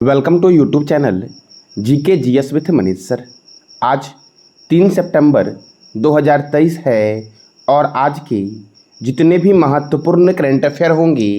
Welcome to YouTube channel GK GS with Manish sir. आज 3 सितंबर 2023 है और आज के जितने भी महत्वपूर्ण करंट अफेयर होंगे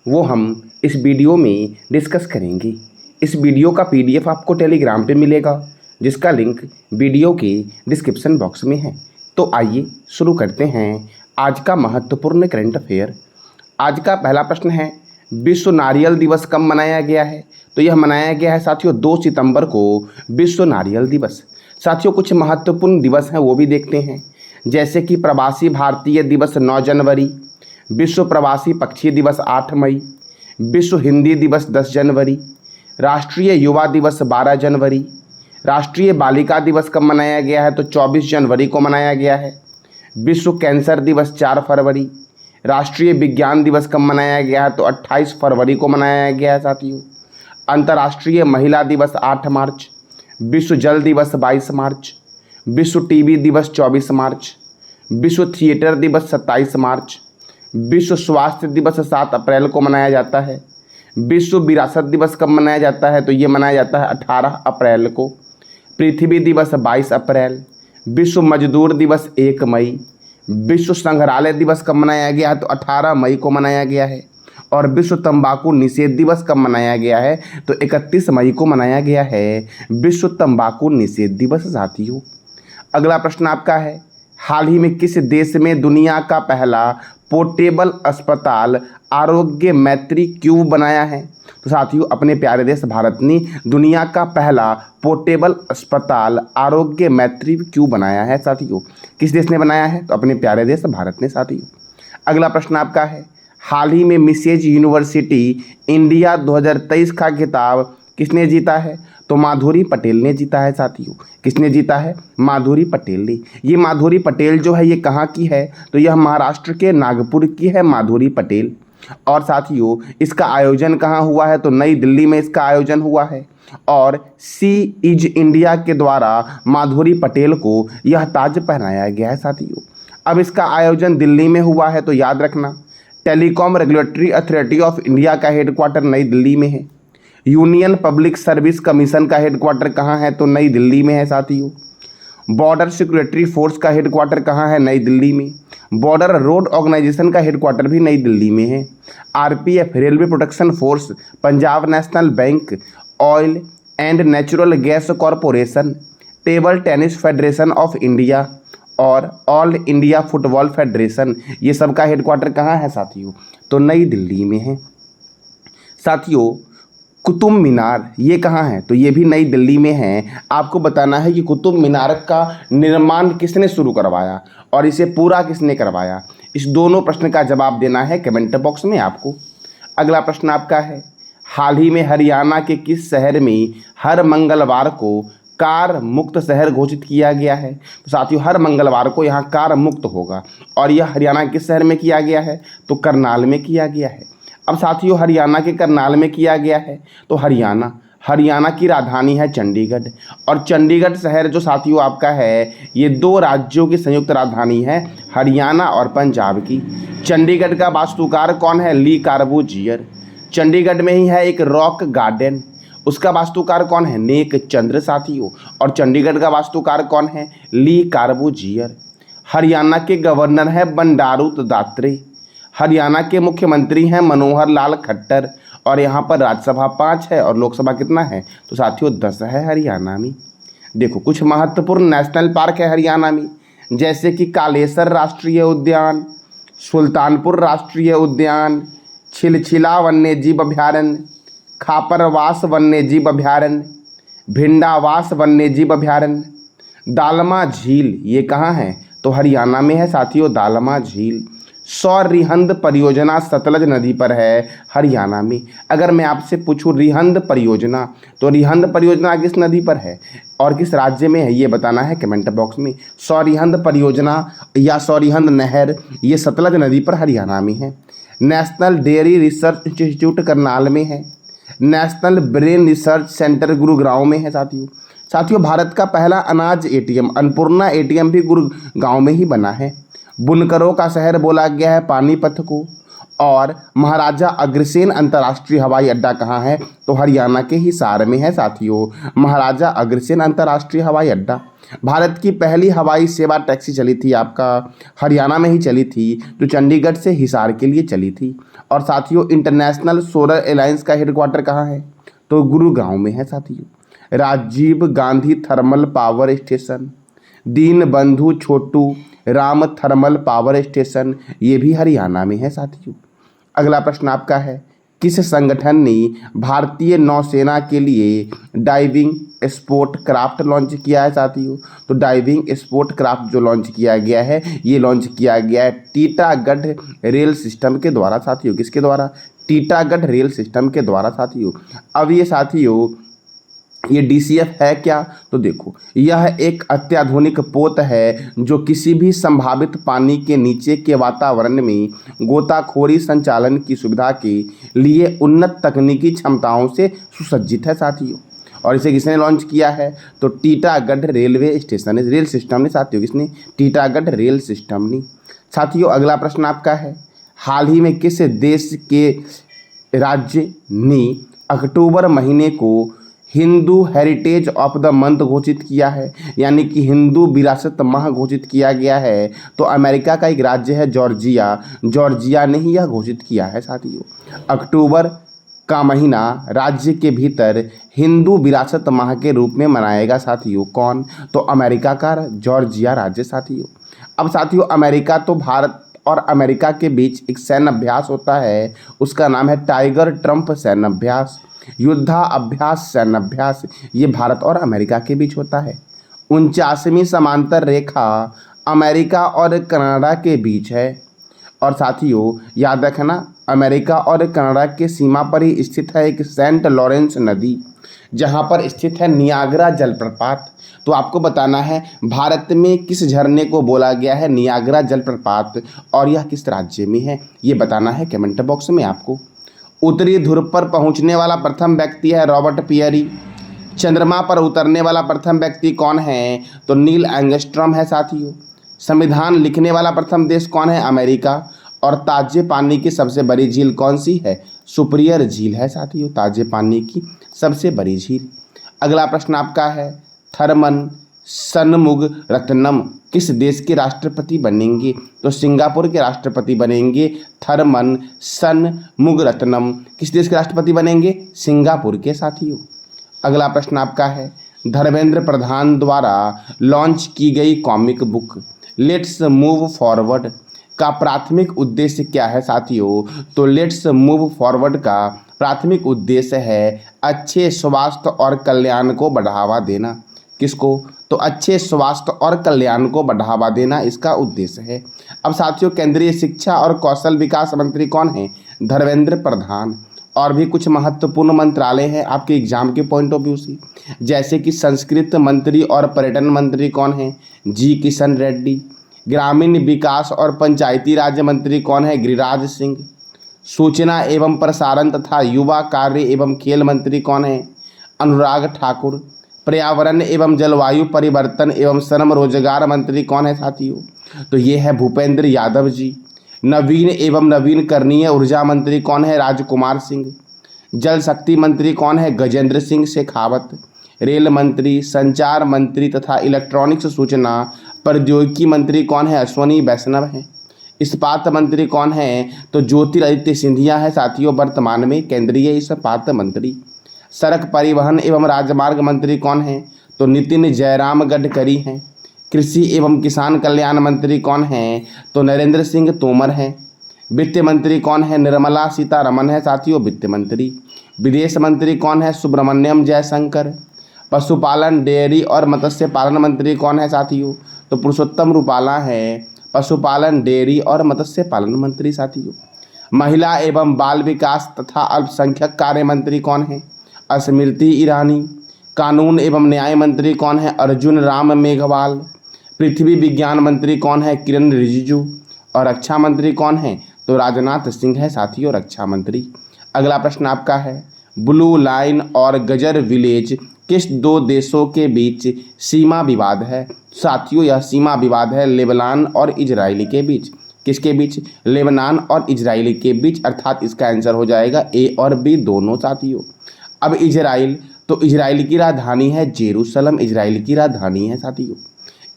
वो हम इस वीडियो में डिस्कस करेंगे। इस वीडियो का पीडीएफ आपको टेलीग्राम पे मिलेगा जिसका लिंक वीडियो के डिस्क्रिप्शन बॉक्स में है। तो आइए शुरू करते हैं आज का महत्वपूर्ण करंट अफेयर। आज का पहला प्रश्न है, विश्व नारियल दिवस कब मनाया गया है? तो यह मनाया गया है साथियों 2 सितंबर को विश्व नारियल दिवस। साथियों कुछ महत्वपूर्ण दिवस हैं वो भी देखते हैं, जैसे कि प्रवासी भारतीय दिवस 9 जनवरी, विश्व प्रवासी पक्षी दिवस 8 मई, विश्व हिंदी दिवस 10 जनवरी, राष्ट्रीय युवा दिवस 12 जनवरी, राष्ट्रीय बालिका दिवस कब मनाया गया है? तो 24 जनवरी को मनाया गया है, विश्व कैंसर दिवस 4 फरवरी, राष्ट्रीय विज्ञान दिवस कब मनाया गया है? तो 28 फरवरी को मनाया गया है साथियों, अंतर्राष्ट्रीय महिला दिवस 8 मार्च, विश्व जल दिवस 22 मार्च, विश्व टीबी दिवस 24 मार्च, विश्व थिएटर दिवस 27 मार्च, विश्व स्वास्थ्य दिवस 7 अप्रैल को मनाया जाता है, विश्व विरासत दिवस कब मनाया जाता है? तो ये मनाया जाता है 18 अप्रैल को, पृथ्वी दिवस 22 अप्रैल, विश्व मजदूर दिवस 1 मई, विश्व संग्रहालय दिवस कब मनाया गया है? तो 18 मई को मनाया गया है, और विश्व तंबाकू निषेध दिवस कब मनाया गया है? तो 31 मई को मनाया गया है विश्व तंबाकू निषेध दिवस साथियों। अगला प्रश्न आपका है, हाल ही में किस देश में दुनिया का पहला पोर्टेबल अस्पताल आरोग्य मैत्री क्यूब बनाया है? तो साथियों अपने प्यारे देश भारत ने दुनिया का पहला पोर्टेबल अस्पताल आरोग्य मैत्री क्यूब बनाया है साथियों। किस देश ने बनाया है? तो अपने प्यारे देश भारत ने साथियों। अगला प्रश्न आपका है, हाल ही में मिसेज यूनिवर्सिटी इंडिया 2023 का खिताब किसने जीता है? तो माधुरी पटेल ने जीता है साथियों। किसने जीता है? माधुरी पटेल ने। ये माधुरी पटेल जो है ये कहाँ की है? तो यह महाराष्ट्र के नागपुर की है माधुरी पटेल। और साथियों इसका आयोजन कहाँ हुआ है? तो नई दिल्ली में इसका आयोजन हुआ है, और सी इज इंडिया के द्वारा माधुरी पटेल को यह ताज पहनाया गया है साथियों। अब इसका आयोजन दिल्ली में हुआ है तो याद रखना, telecom regulatory authority of India का हेडक्वार्टर नई दिल्ली में है। यूनियन पब्लिक सर्विस कमीशन का हेडक्वार्टर कहाँ है? तो नई दिल्ली में है साथियों। बॉर्डर सिक्योरिटी फोर्स का हेडक्वार्टर कहाँ है? नई दिल्ली में। बॉर्डर रोड ऑर्गेनाइजेशन का हेडक्वार्टर भी नई दिल्ली में है। RPF railway protection force, Punjab national bank, oil and natural gas corporation, table tennis federation of India और ऑल इंडिया फुटबॉल फेडरेशन, ये सब का हेडक्वार्टर कहाँ है साथियों? तो नई दिल्ली में है साथियों। कुतुब मीनार ये कहाँ है? तो ये भी नई दिल्ली में है। आपको बताना है कि कुतुब मीनार का निर्माण किसने शुरू करवाया और इसे पूरा किसने करवाया। इस दोनों प्रश्न का जवाब देना है कमेंट बॉक्स में आपको। अगला प्रश्न आपका है, हाल ही में हरियाणा के किस शहर में हर मंगलवार को कार मुक्त शहर घोषित किया गया है? तो साथियों हर मंगलवार को यहाँ कार मुक्त होगा, और यह हरियाणा किस शहर में किया गया है? तो करनाल में किया गया है। अब साथियों हरियाणा के करनाल में किया गया है तो हरियाणा की राजधानी है चंडीगढ़, और चंडीगढ़ शहर जो साथियों आपका है ये 2 राज्यों की संयुक्त राजधानी है, हरियाणा और पंजाब की। चंडीगढ़ का वास्तुकार कौन है? ली कार्बूजियर। चंडीगढ़ में ही है एक रॉक गार्डन, उसका वास्तुकार कौन है? नेक चंद्र साथियों। और चंडीगढ़ का वास्तुकार कौन है? ली कार्बूजियर। हरियाणा के गवर्नर हैं बंडारू दत्तात्रेय। हरियाणा के मुख्यमंत्री हैं मनोहर लाल खट्टर, और यहाँ पर राज्यसभा 5 है और लोकसभा कितना है? तो साथियों 10 है हरियाणा में। देखो कुछ महत्वपूर्ण नेशनल पार्क है हरियाणा में, जैसे कि कालेसर राष्ट्रीय उद्यान, सुल्तानपुर राष्ट्रीय उद्यान, छिलछिला वन्यजीव अभ्यारण्य, खापरवास वन्यजीव अभ्यारण्य, भिंडावास वन्यजीव अभ्यारण्य, दालमा झील ये कहाँ है? तो हरियाणा में है साथियों दालमा झील। सौर रिहंद परियोजना सतलज नदी पर है हरियाणा में। अगर मैं आपसे पूछूं रिहंद परियोजना, तो रिहंद परियोजना किस नदी पर है और किस राज्य में है ये बताना है कमेंट बॉक्स में। सौरिहंद परियोजना या सौरिहंद नहर ये सतलज नदी पर हरियाणा में है। National dairy research institute Karnal में है। National brain research centre Gurugram में है साथियों भारत का पहला अनाज एटीएम अन्नपूर्णा एटीएम भी गुरुगांव में ही बना है। बुनकरों का शहर बोला गया है पानीपत को, और महाराजा अग्रसेन अंतर्राष्ट्रीय हवाई अड्डा कहाँ है? तो हरियाणा के हिसार में है साथियों, महाराजा अग्रसेन अंतर्राष्ट्रीय हवाई अड्डा। भारत की पहली हवाई सेवा टैक्सी चली थी आपका हरियाणा में ही चली थी, जो चंडीगढ़ से हिसार के लिए चली थी। और साथियों, इंटरनेशनल सोलर अलायंस का हेडक्वार्टर कहाँ है? तो गुरुग्राम में है साथियों। Rajiv Gandhi thermal power station, Deen Bandhu Chhotu Ram thermal power station, ये भी हरियाणा में है साथियों। अगला प्रश्न आपका है, किस संगठन ने भारतीय नौसेना के लिए डाइविंग स्पोर्ट क्राफ्ट लॉन्च किया है साथियों? तो डाइविंग स्पोर्ट क्राफ्ट जो लॉन्च किया गया है, ये लॉन्च किया गया है टीटागढ़ रेल सिस्टम के द्वारा साथियों। किसके द्वारा? टीटागढ़ रेल सिस्टम के द्वारा साथियों। अब ये साथियों, ये डीसीएफ है क्या? तो देखो, यह एक अत्याधुनिक पोत है जो किसी भी संभावित पानी के नीचे के वातावरण में गोताखोरी संचालन की सुविधा के लिए उन्नत तकनीकी क्षमताओं से सुसज्जित है साथियों। और इसे किसने लॉन्च किया है? तो Titagarh railway station rail system ने साथियों। किसने? टीटागढ़ रेल सिस्टम ने साथियों। अगला प्रश्न आपका है, हाल ही में किस देश के राज्य ने अक्टूबर महीने को Hindu heritage of the month घोषित किया है, यानी कि हिंदू विरासत माह घोषित किया गया है? तो अमेरिका का एक राज्य है जॉर्जिया, जॉर्जिया ने ही यह घोषित किया है साथियों। अक्टूबर का महीना राज्य के भीतर हिंदू विरासत माह के रूप में मनाएगा साथियों। कौन? तो अमेरिका का जॉर्जिया राज्य साथियों। अब साथियों, अमेरिका तो भारत और अमेरिका के बीच एक सैन्य अभ्यास होता है, उसका नाम है टाइगर ट्रंप सैन्य अभ्यास, युद्धाभ्यास सैन्य अभ्यास। ये भारत और अमेरिका के बीच होता है। 49वीं समांतर रेखा अमेरिका और कनाडा के बीच है। और साथियों, याद रखना, अमेरिका और कनाडा के सीमा पर ही स्थित है एक सेंट लॉरेंस नदी, जहाँ पर स्थित है नियाग्रा जलप्रपात। तो आपको बताना है भारत में किस झरने को बोला गया है नियाग्रा जलप्रपात, और यह किस राज्य में है, ये बताना है कमेंट बॉक्स में आपको। उत्तरी ध्रुव पर पहुंचने वाला प्रथम व्यक्ति है रॉबर्ट पियरी। चंद्रमा पर उतरने वाला प्रथम व्यक्ति कौन है? तो नील एंगस्ट्रॉम है साथियों। संविधान लिखने वाला प्रथम देश कौन है? अमेरिका। और ताजे पानी की सबसे बड़ी झील कौन सी है? सुपीरियर झील है साथियों, ताजे पानी की सबसे बड़ी झील। अगला प्रश्न आपका है, थरमन शनमुगरत्नम किस देश के राष्ट्रपति बनेंगे? तो सिंगापुर के राष्ट्रपति बनेंगे थरमन शनमुगरत्नम। किस देश के राष्ट्रपति बनेंगे? सिंगापुर के साथियों। अगला प्रश्न आपका है, धर्मेंद्र प्रधान द्वारा लॉन्च की गई comic book let's move forward का प्राथमिक उद्देश्य क्या है साथियों? तो लेट्स मूव फॉरवर्ड का प्राथमिक उद्देश्य है अच्छे स्वास्थ्य और कल्याण को बढ़ावा देना। किसको? तो अच्छे स्वास्थ्य और कल्याण को बढ़ावा देना इसका उद्देश्य है। अब साथियों, केंद्रीय शिक्षा और कौशल विकास मंत्री कौन है? धर्मेंद्र प्रधान। और भी कुछ महत्वपूर्ण मंत्रालय हैं आपके एग्जाम के पॉइंट ऑफ व्यू से, जैसे कि संस्कृत मंत्री और पर्यटन मंत्री कौन है? जी किशन रेड्डी। ग्रामीण विकास और पंचायती राज मंत्री कौन है? गिरिराज सिंह। सूचना एवं प्रसारण तथा युवा कार्य एवं खेल मंत्री कौन है? अनुराग ठाकुर। पर्यावरण एवं जलवायु परिवर्तन एवं श्रम रोजगार मंत्री कौन है साथियों? तो ये है भूपेंद्र यादव जी। नवीन एवं नवीनकरणीय ऊर्जा मंत्री कौन है? राजकुमार सिंह। जल शक्ति मंत्री कौन है? गजेंद्र सिंह शेखावत। रेल मंत्री, संचार मंत्री तथा इलेक्ट्रॉनिक्स सूचना प्रौद्योगिकी मंत्री कौन है? अश्वनी वैष्णव हैं। इस्पात मंत्री कौन है? तो ज्योतिरादित्य सिंधिया है साथियों, वर्तमान में केंद्रीय इस्पात मंत्री। सड़क परिवहन एवं राजमार्ग मंत्री कौन है? तो नितिन जयराम गडकरी हैं। कृषि एवं किसान कल्याण मंत्री कौन हैं? तो नरेंद्र सिंह तोमर हैं। वित्त मंत्री कौन है? निर्मला सीतारमण है साथियों, वित्त मंत्री। विदेश मंत्री कौन है? सुब्रमण्यम जयशंकर। पशुपालन, डेयरी और मत्स्य पालन मंत्री कौन है साथियों? तो पुरुषोत्तम रूपाला है, पशुपालन, डेयरी और मत्स्य पालन मंत्री साथियों। महिला एवं बाल विकास तथा अल्पसंख्यक कार्य मंत्री कौन है? स्मृति ईरानी। कानून एवं न्याय मंत्री कौन है? अर्जुन राम मेघवाल। पृथ्वी विज्ञान मंत्री कौन है? किरण रिजिजू। और रक्षा मंत्री कौन है? तो राजनाथ सिंह है साथियों, रक्षा मंत्री। अगला प्रश्न आपका है, ब्लू लाइन और गजर विलेज किस दो देशों के बीच सीमा विवाद है? साथियों, यह सीमा विवाद है लेबनान और इजराइल के बीच। किसके बीच? लेबनान और इजराइल के बीच, अर्थात इसका आंसर हो जाएगा ए और बी दोनों साथियों। अब इजराइल, तो इजराइल की राजधानी है जेरूशलम, इजराइल की राजधानी है साथियों।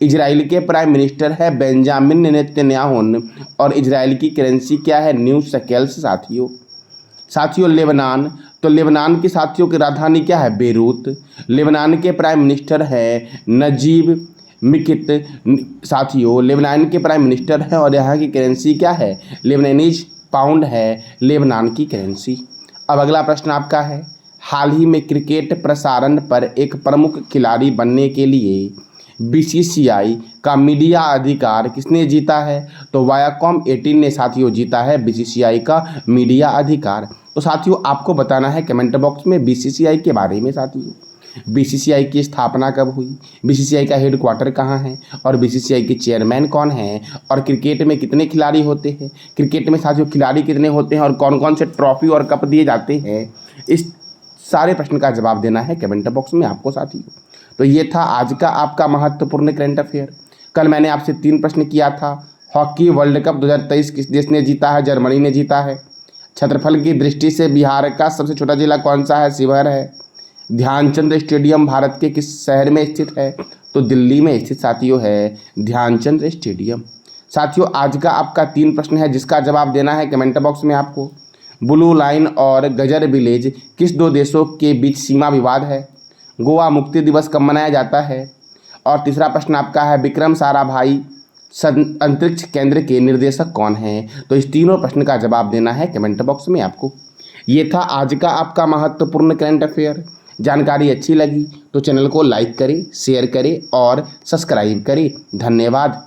इजराइल के प्राइम मिनिस्टर है बेंजामिन नेतन्याहू और इजराइल की करेंसी क्या है? न्यू शेकेल्स साथियों। लेबनान, तो लेबनान की साथियों की राजधानी क्या है? बेरूत। लेबनान के प्राइम मिनिस्टर है नजीब मिकित साथियों, लेबनान के प्राइम मिनिस्टर है और यहाँ की करेंसी क्या है? लेबनानीज पाउंड है लेबनान की करेंसी। अब अगला प्रश्न आपका है, हाल ही में क्रिकेट प्रसारण पर एक प्रमुख खिलाड़ी बनने के लिए बीसीसीआई का मीडिया अधिकार किसने जीता है? तो वायाकॉम 18 ने साथियों जीता है बीसीसीआई का मीडिया अधिकार। तो साथियों आपको बताना है कमेंट बॉक्स में बीसीसीआई के बारे में साथियों। बीसीसीआई की स्थापना कब हुई, बीसीसीआई का हेडक्वार्टर कहाँ है और बीसीसीआई के चेयरमैन कौन हैं, और क्रिकेट में कितने खिलाड़ी होते हैं, क्रिकेट में साथियों खिलाड़ी कितने होते हैं और कौन कौन से ट्रॉफी और कप दिए जाते हैं, इस सारे प्रश्न का जवाब देना है कमेंट बॉक्स में आपको साथियों। तो ये था आज का आपका महत्वपूर्ण करंट अफेयर। कल मैंने आपसे 3 प्रश्न किया था। हॉकी वर्ल्ड कप 2023 किस देश ने जीता है? जर्मनी ने जीता है। क्षेत्रफल की दृष्टि से बिहार का सबसे छोटा जिला कौन सा है? शिवहर है। ध्यानचंद स्टेडियम भारत के किस शहर में स्थित है? तो दिल्ली में स्थित साथियों है ध्यानचंद स्टेडियम। साथियों आज का आपका 3 प्रश्न है जिसका जवाब देना है कमेंट बॉक्स में आपको। ब्लू लाइन और गजर विलेज किस 2 देशों के बीच सीमा विवाद है? गोवा मुक्ति दिवस कब मनाया जाता है? और तीसरा प्रश्न आपका है विक्रम साराभाई अंतरिक्ष केंद्र के निर्देशक कौन हैं? तो इस तीनों प्रश्न का जवाब देना है कमेंट बॉक्स में आपको। ये था आज का आपका महत्वपूर्ण करंट अफेयर। जानकारी अच्छी लगी तो चैनल को लाइक करें, शेयर करें और सब्सक्राइब करें। धन्यवाद।